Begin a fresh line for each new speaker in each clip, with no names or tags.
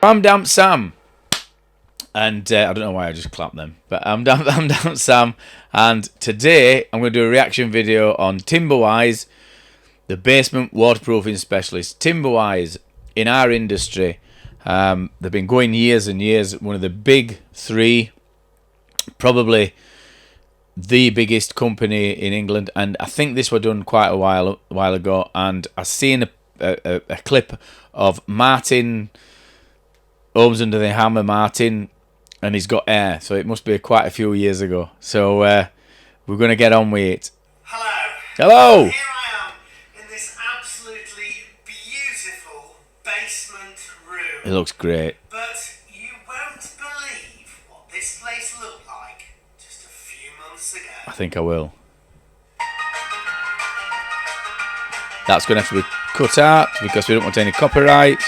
I'm Dampsam, and I don't know why I just clapped them, but I'm Dampsam, and today I'm going to do a reaction video on Timberwise, the basement waterproofing specialist. Timberwise, in our industry, they've been going years and years. One of the big three, probably the biggest company in England, and I think this was done quite a while ago. And I seen a clip of Martin Homes Under the Hammer, Martin, and he's got air, so it must be quite a few years ago. So we're going to get on with it. Hello.
Here I am in this absolutely beautiful basement room.
It looks great.
But you won't believe what this place looked like just a few months ago.
I think I will. That's going to have to be cut out because we don't want any copyright.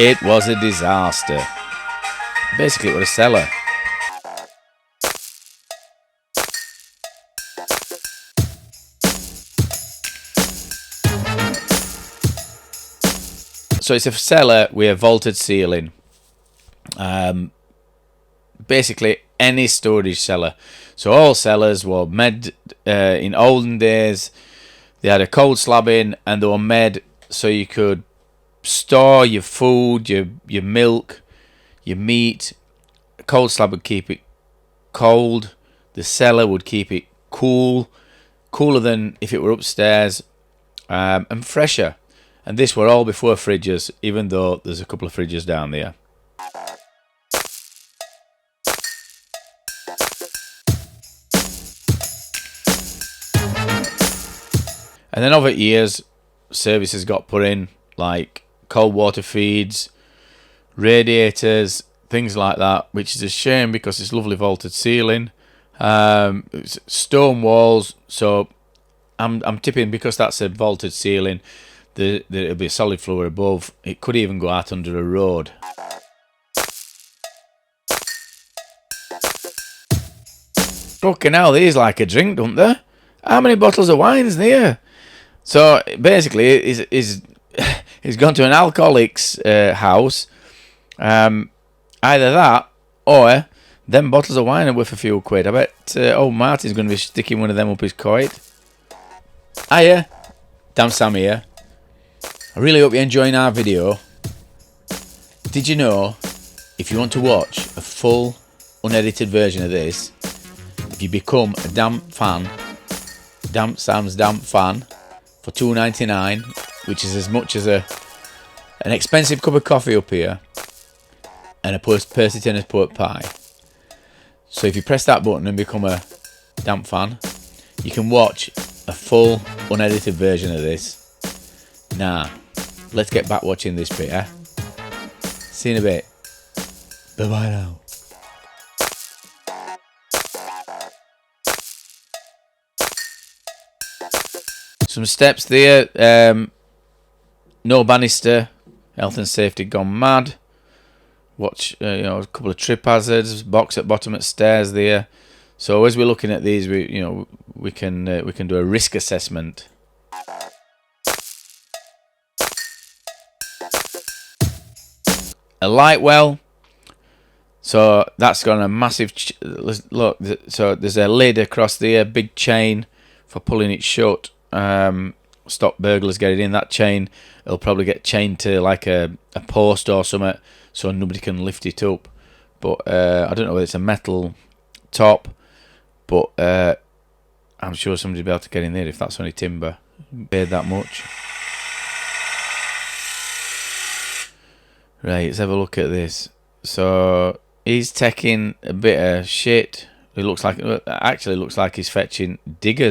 It was a disaster. Basically, it was a cellar. So it's a cellar with a vaulted ceiling. Basically, any storage cellar. So all cellars were made in olden days. They had a cold slab in, and they were made so you could store your food, your milk, your meat. A cold slab would keep it cold. The cellar would keep it cool, cooler than if it were upstairs, and fresher. And this were all before fridges, even though there's a couple of fridges down there. And then over years, services got put in, like cold water feeds, radiators, things like that, which is a shame because it's lovely vaulted ceiling, it's stone walls. So I'm tipping, because that's a vaulted ceiling, there'll be a solid floor above. It could even go out under a road. Fucking hell, these like a drink, don't they? How many bottles of wine's there? So basically, he's gone to an alcoholic's house. Either that, or them bottles of wine are worth a few quid. I bet old Martin's going to be sticking one of them up his coit. Hiya, Dampsam here. I really hope you're enjoying our video. Did you know, if you want to watch a full, unedited version of this, if you become a Damp fan, Dampsam's Damp fan, for $2.99, which is as much as an expensive cup of coffee up here, and a Percy Tenner's pork pie. So if you press that button and become a Damp fan, you can watch a full, unedited version of this. Now, let's get back watching this bit, eh? See you in a bit. Bye-bye now. Some steps there. No banister. Health and safety gone mad. Watch, a couple of trip hazards. Box at bottom at stairs there. So as we're looking at these, we can do a risk assessment. A light well. So that's got a massive look. So there's a lid across there, big chain for pulling it shut. Stop burglars getting in. That chain, it'll probably get chained to like a post or something, so nobody can lift it up. But I don't know whether it's a metal top, but I'm sure somebody'll be able to get in there if that's only timber. Paid that much. Right, let's have a look at this. So he's taking a bit of shit. It looks like, actually looks like he's fetching digger.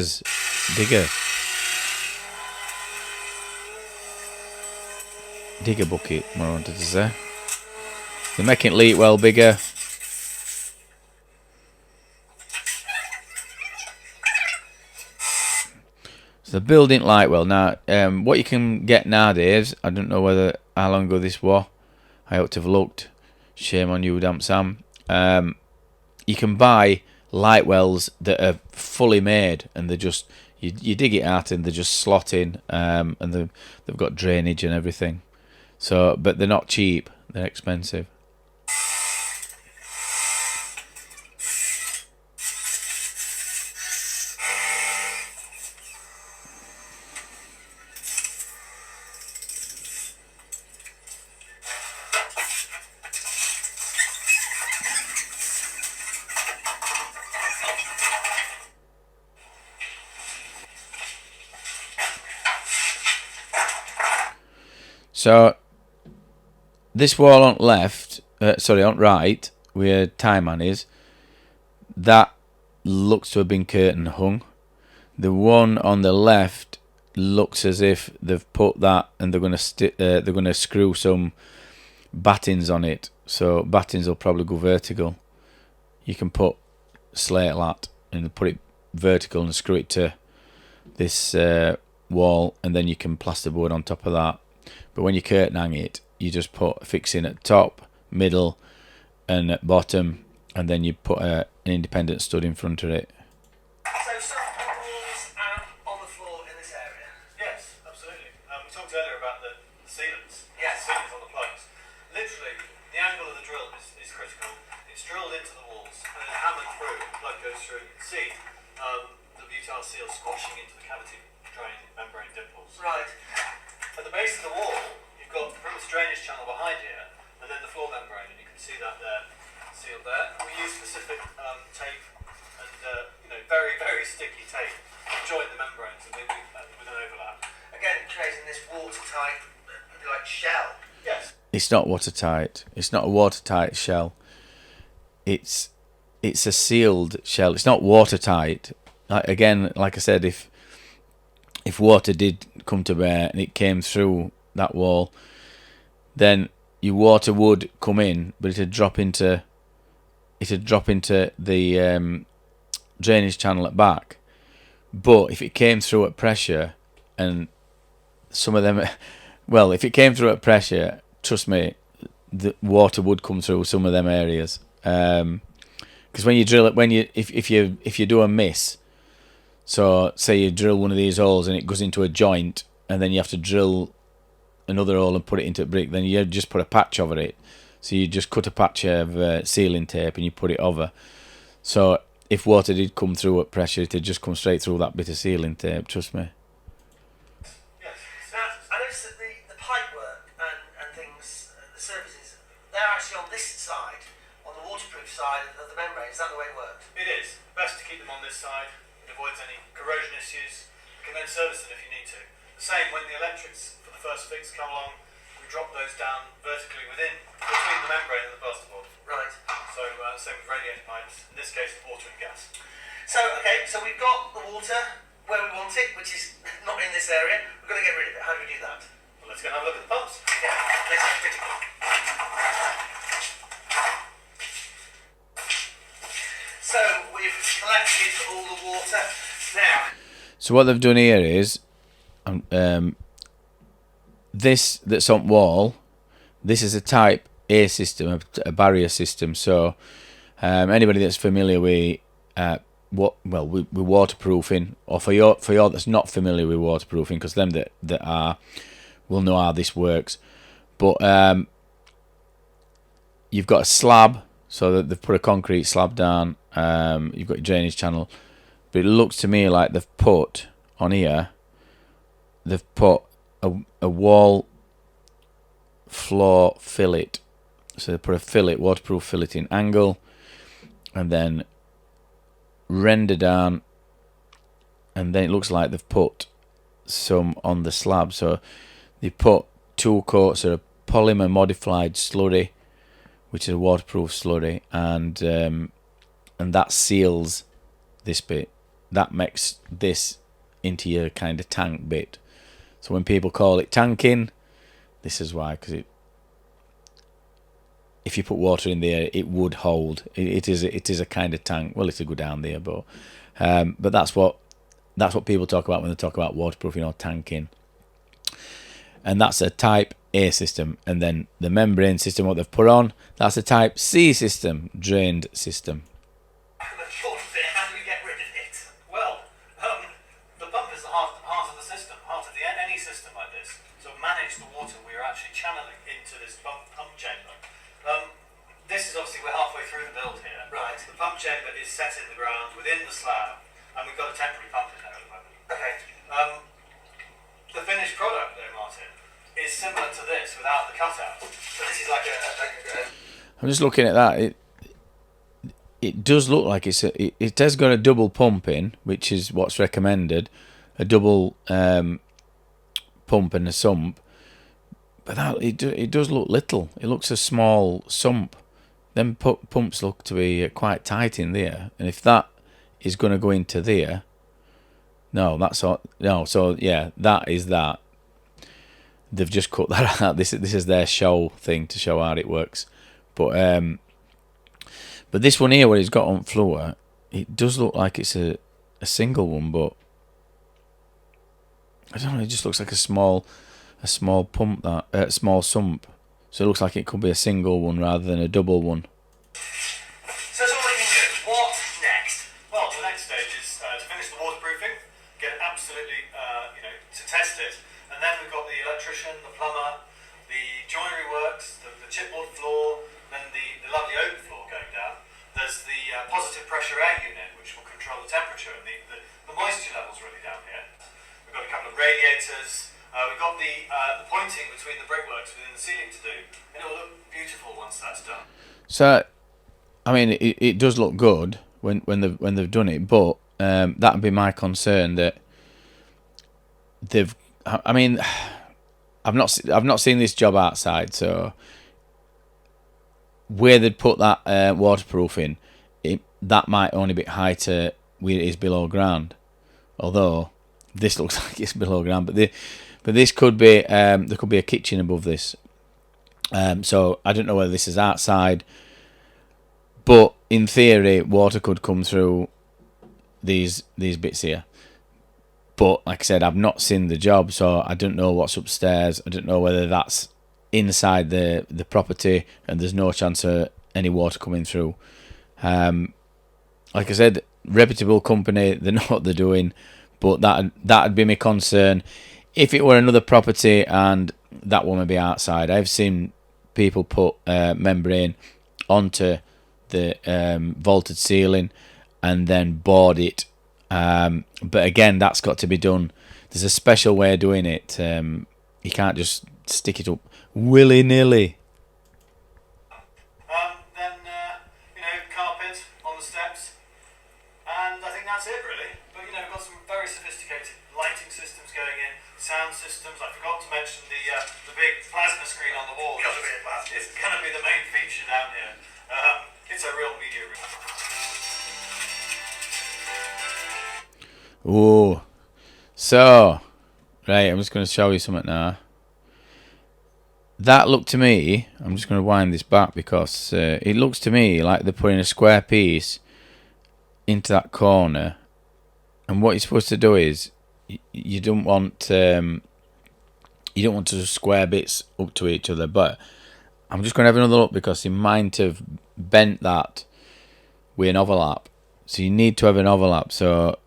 Digger bucket, what I wanted to say. They're making it leak well bigger. So the building light well. Now, what you can get nowadays, I don't know how long ago this was. I ought to have looked. Shame on you, Dampsam. You can buy light wells that are fully made, and they're just you dig it out and they just slot in, and they've got drainage and everything. So, but they're not cheap. They're expensive. So this wall on left, on right, where tie man is, that looks to have been curtain hung. The one on the left looks as if they've put that and they're gonna screw some battens on it. So battens will probably go vertical. You can put slate lat and put it vertical and screw it to this wall, and then you can plasterboard on top of that. But when you curtain hang it, you just put a fixing at top, middle, and at bottom, and then you put an independent stud in front of it.
So stuff on the walls and on the floor in this area?
Yes, absolutely. We talked earlier about the sealants.
Yes.
The sealants on the plugs. Literally, the angle of the drill is critical. It's drilled into the walls and then hammered through. The plug goes through, and you can see the butyl seal squashing into the cavity drain membrane dimples.
Right.
At the base of the wall, you've got the British drainage channel behind here, and then the floor membrane, and you can see that there, sealed there. We use specific tape and very, very sticky tape to join the membranes and with an overlap.
Again, creating this watertight, like shell.
Yes.
It's not watertight. It's not a watertight shell. It's a sealed shell. It's not watertight. Again, like I said, if water did come to bear and it came through that wall, then your water would come in, but it'd drop into the drainage channel at back. But if it came through at pressure, and some of them, well, if it came through at pressure, trust me, the water would come through some of them areas. Because when you drill it, if you do a miss, so say you drill one of these holes and it goes into a joint, and then you have to drill another hole and put it into a brick, then you just put a patch over it. So you just cut a patch of sealing tape and you put it over. So if water did come through at pressure, it'd just come straight through that bit of sealing tape, trust me.
Yes. Now, I noticed that the pipe work and things, the surfaces, they're actually on this side, on the waterproof side of the membrane. Is that the way it works?
It is. Best to keep them on this side. It avoids any corrosion issues. You can then service them if you need to. The same when the electrics for the first fix come along, we drop those down vertically between the membrane and the plasterboard.
Right.
So same with radiator pipes, in this case water and gas.
So, okay, so we've got the water where we want it, which is not in this area. We're going to get rid of it. How do we do that?
Well, let's go and have a look at the pumps.
Yeah, this is critical. So, we've collected all the water. Now,
So what they've done here is, this that's on wall, this is a type A system, a barrier system. So anybody that's familiar with with waterproofing, or for you that's not familiar with waterproofing, because them that are will know how this works. But you've got a slab, so that they've put a concrete slab down. You've got your drainage channel, but it looks to me like they've put on here, they've put a wall floor fillet. So they put a fillet, waterproof fillet in angle, and then render down, and then it looks like they've put some on the slab. So they put 2 coats of polymer modified slurry, which is a waterproof slurry, and that seals this bit. That makes this into your kind of tank bit. So when people call it tanking, this is why, because if you put water in there, it would hold. It is a kind of tank. Well, it'll go down there, but that's what people talk about when they talk about waterproofing or tanking. And that's a type A system. And then the membrane system, what they've put on, that's a type C system, drained system.
how do we get rid of it?
Well, the pump is the heart of the system. heart of any system like this, so manage the water we are actually channeling into this pump chamber. This is obviously, we're halfway through the build here.
Right.
The pump chamber is set in the ground within the slab, and we've got a temporary pump in there at the moment.
Okay.
The finished product, though, Martin, is similar to this without the cutout.
So this is like a
I'm just looking at that. It does look like it has got a double pump in, which is what's recommended, a double pump and a sump. But that it does look little. It looks a small sump. Them pumps look to be quite tight in there, and if that is going to go into there, no, that's all. No, so yeah, that is that. They've just cut that out. This is their show thing to show how it works, but this one here, what it's got on floor, it does look like it's a single one, but I don't know. It just looks like a small pump, that small sump. So it looks like it could be a single one rather than a double one.
So that's all we can do. What next?
Well, the next stage is to finish the waterproofing, get absolutely, to test it, and then we've got the electrician, the plumber, the joinery works, the chipboard floor, then the lovely oak floor going down. There's the positive pressure air unit, which will control the temperature and the moisture levels really down here. We've got a couple of radiators. We've got the pointing between the brickworks within the ceiling to do, and it will look beautiful once that's done.
So, I mean, it does look good when they've done it, but that would be my concern that they've. I mean, I've not seen this job outside, so where they'd put that waterproofing, that might only be high to where it is below ground. Although this looks like it's below ground, but this could be there could be a kitchen above this. So I don't know whether this is outside, but in theory, water could come through these bits here. But like I said, I've not seen the job, so I don't know what's upstairs. I don't know whether that's inside the property and there's no chance of any water coming through. Like I said, reputable company, they know what they're doing, but that'd be my concern. If it were another property and that one would be outside, I've seen people put membrane onto the vaulted ceiling and then board it. But again, that's got to be done. There's a special way of doing it. You can't just stick it up willy-nilly.
Then, carpet on the steps, and I think that's it really. But we've got some very sophisticated lighting systems going in, sound systems. I forgot to mention the big plasma screen on the wall. It's going to be the main feature down here. It's a real media room.
Oh, so right, I'm just going to show you something now. That looked to me, I'm just going to wind this back because it looks to me like they're putting a square piece into that corner, and what you're supposed to do is you don't want to square bits up to each other. But I'm just going to have another look because he might have bent that with an overlap, so you need to have an overlap. So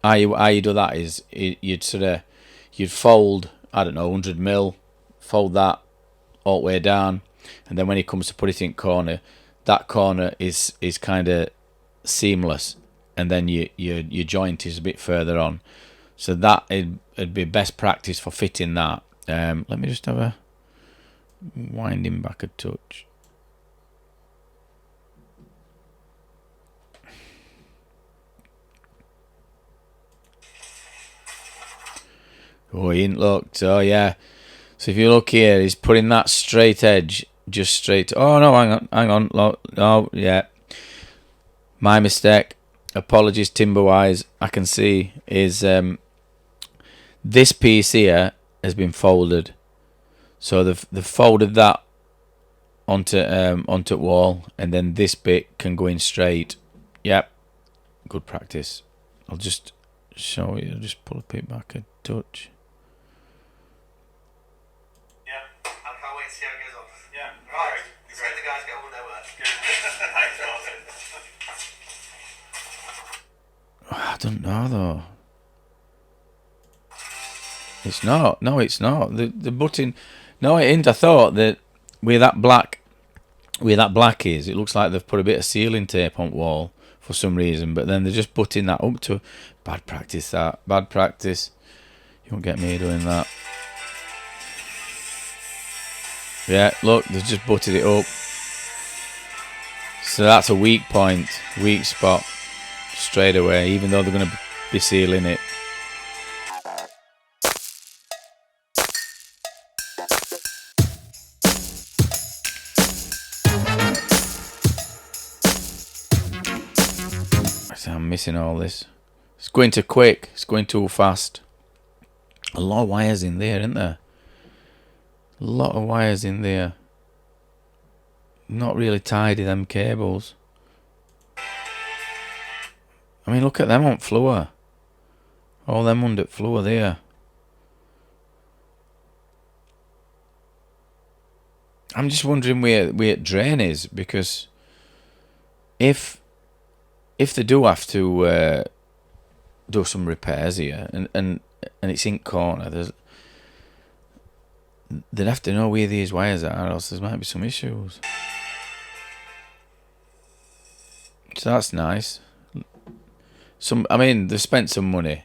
how you do that is you'd fold, I don't know, 100 mil, fold that all the way down, and then when it comes to put it in corner, that corner is kind of seamless, and then your joint is a bit further on. So that it'd be best practice for fitting that. Let me just have a winding back a touch. Oh, he ain't looked. Oh, yeah. So if you look here, he's putting that straight edge just straight. Oh, no, hang on. Oh, yeah. My mistake. Apologies, timber-wise. I can see is this piece here has been folded. So they've folded that onto wall, and then this bit can go in straight. Yep. Good practice. I'll just show you. I'll just pull it back a touch.
See how it goes on.
Yeah.
Right. Let's let the guys get on with their work.
Good. Thanks, Martin.
I don't know though. It's not. No, it's not. The button. No, it ain't. I thought that where that black is, it looks like they've put a bit of sealing tape on the wall for some reason. But then they're just putting that up to bad practice. That bad practice. You won't get me doing that. Yeah, look, they've just butted it up. So that's a weak point, weak spot straight away. Even though they're going to be sealing it. I'm missing all this. It's going too quick. It's going too fast. A lot of wires in there, isn't there? A lot of wires in there. Not really tidy, them cables. I mean, look at them on floor. All them under floor there. I'm just wondering where drain is, because if they do have to do some repairs here, and it's in corner, they'd have to know where these wires are, or else there might be some issues. So that's nice. I mean, they've spent some money.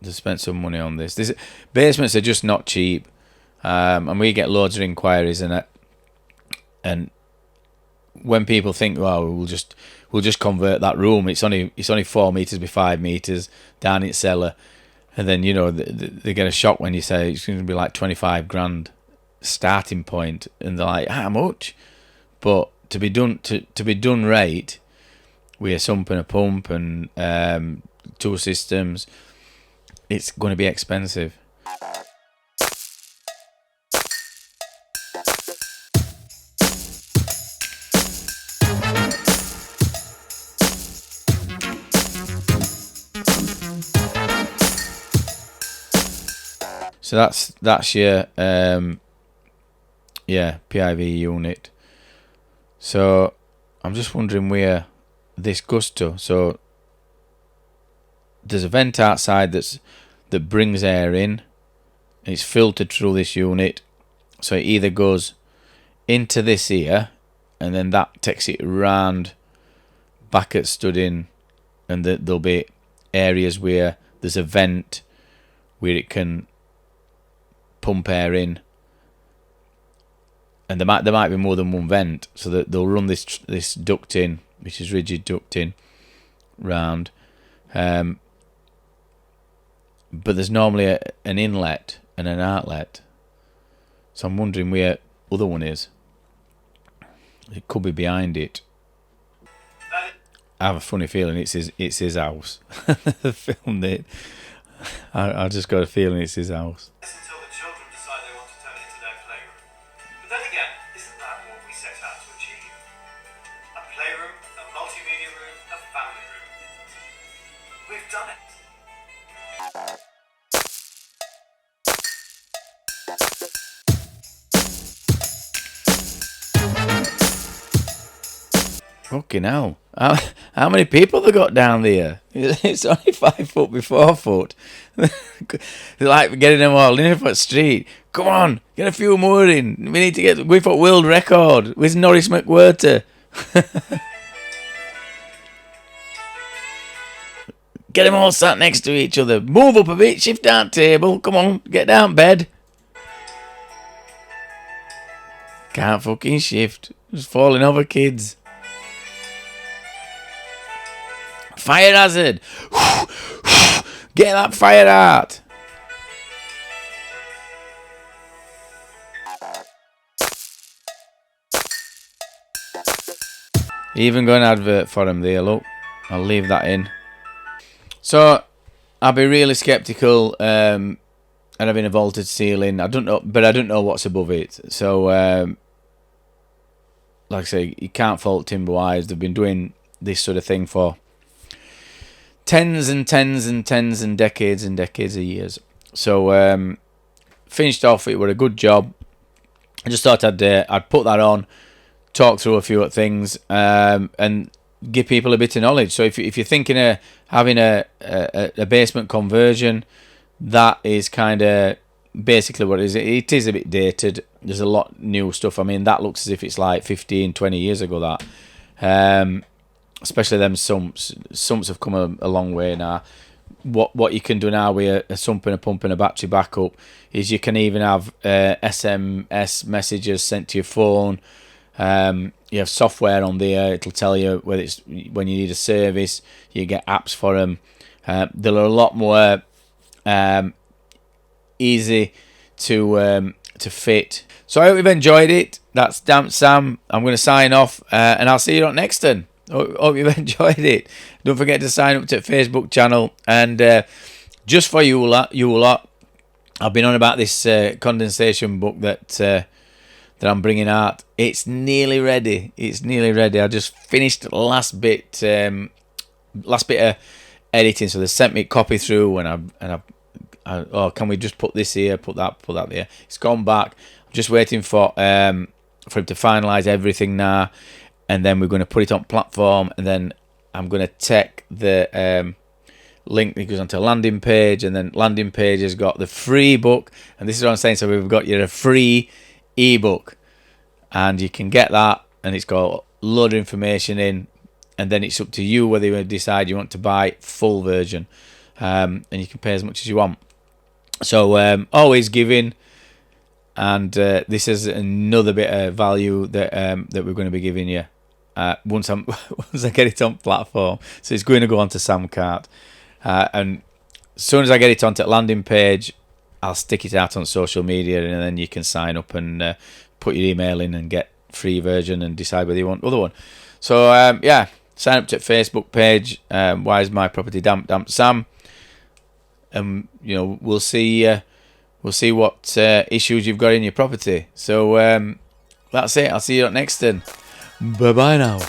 They've spent some money on this. Basements are just not cheap, and we get loads of inquiries in it. And when people think, "Well, we'll just convert that room. It's only 4 meters by 5 meters down its cellar," and then they get a shock when you say it's going to be like 25 grand starting point, and they're like, "How much?" But to be done right, with a sump and a pump and 2 systems, it's going to be expensive. So that's your PIV unit. So I'm just wondering where this goes to. So there's a vent outside that brings air in. It's filtered through this unit, so it either goes into this here, and then that takes it round back at studding, and there'll be areas where there's a vent where it can pump air in, and there might be more than one vent, so that they'll run this ducting, which is rigid ducting, round. But there's normally an inlet and an outlet, so I'm wondering where the other one is. It could be behind it. I have a funny feeling it's his house. I filmed it. I just got a feeling it's his house.
Until the children decide they want to turn it into their playroom. But then again, isn't that what we set out to achieve? A playroom, a multimedia room, a family room. We've done it.
Fucking hell. How many people they got down there? It's only 5 foot by 4 foot. They're like getting them all in the street. Come on, get a few more in. We need to go for world record with Norris McWhirter. Get them all sat next to each other. Move up a bit, shift down table. Come on, get down bed. Can't fucking shift. Just falling over kids. Fire hazard. Get that fire out. Even got an advert for him there, look. I'll leave that in. So, I'll be really sceptical and having a vaulted ceiling. I don't know what's above it. So, like I say, you can't fault timber wires. They've been doing this sort of thing for tens and decades of years. So, finished off. It was a good job. I just thought I'd put that on, talk through a few things, and give people a bit of knowledge. So if you're thinking of having a basement conversion, that is kind of basically what it is. It is a bit dated. There's a lot new stuff. I mean, that looks as if it's like 15, 20 years ago, that. Especially them sumps. Sumps have come a long way now. What you can do now with a sump and a pump and a battery backup is you can even have SMS messages sent to your phone. You have software on there. It'll tell you whether it's when you need a service. You get apps for them. They're a lot more easy to fit. So I hope you've enjoyed it. That's Dampsam. I'm going to sign off, and I'll see you on next time. Hope you've enjoyed it. Don't forget to sign up to the Facebook channel. And just for you lot, I've been on about this condensation book that I'm bringing out. It's nearly ready. I just finished the last bit of editing. So they sent me a copy through, and oh, can we just put this here, put that there? It's gone back. I'm just waiting for him to finalise everything now. And then we're going to put it on platform, and then I'm going to take the link that goes onto a landing page, and then landing page has got the free book, and this is what I'm saying. So we've got a free ebook, and you can get that, and it's got a load of information in, and then it's up to you whether you decide you want to buy full version, and you can pay as much as you want. So always giving. And this is another bit of value that we're going to be giving you once I get it on platform. So it's going to go onto Samcart, and as soon as I get it onto the landing page, I'll stick it out on social media, and then you can sign up and put your email in and get free version and decide whether you want other one. So yeah, sign up to the Facebook page. Why is my property damp? Dampsam, and we'll see. We'll see what issues you've got in your property. So that's it. I'll see you next time. Bye-bye now.